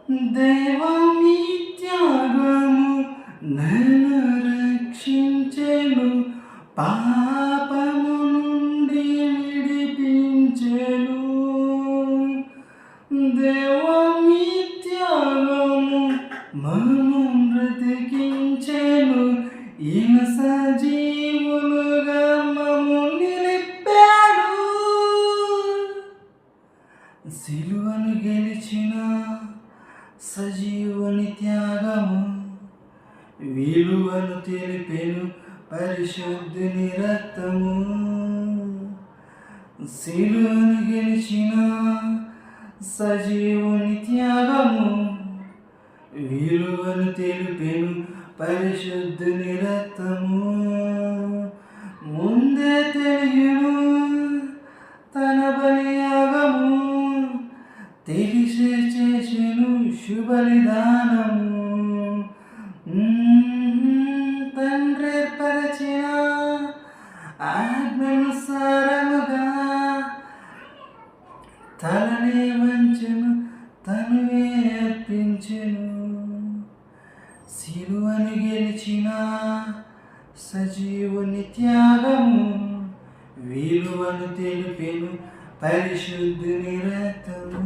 దేవాని త్యాగము నన్ను రక్షించెను, పాపము నుండి విడిపించెను. దేవాని త్యాగము మమ్ము బ్రతికించెను, ఈయన సజీవులుగా మమ్ము నిలిపాడు. సిలువను గెలిచిన సజీవుని త్యాగము విలువను తెలిపెను పరిశుద్ధుని రక్తము. సిలువను గెలిచిన సజీవుని త్యాగము విలువను తెలిపెను పరిశుద్ధుని రక్తము. ముందే తెలియను తన బలియాగము, తెలిసే చేసెను శుభలిదానము. తండ్రి ఏర్పరచిన ఆజ్ఞానుసారముగా తలనే వంచెను, తనువే అర్పించెను. సిలువను గెలిచిన సజీవుని త్యాగము విలువను తెలిపెను పరిశుద్ధుని రక్తము.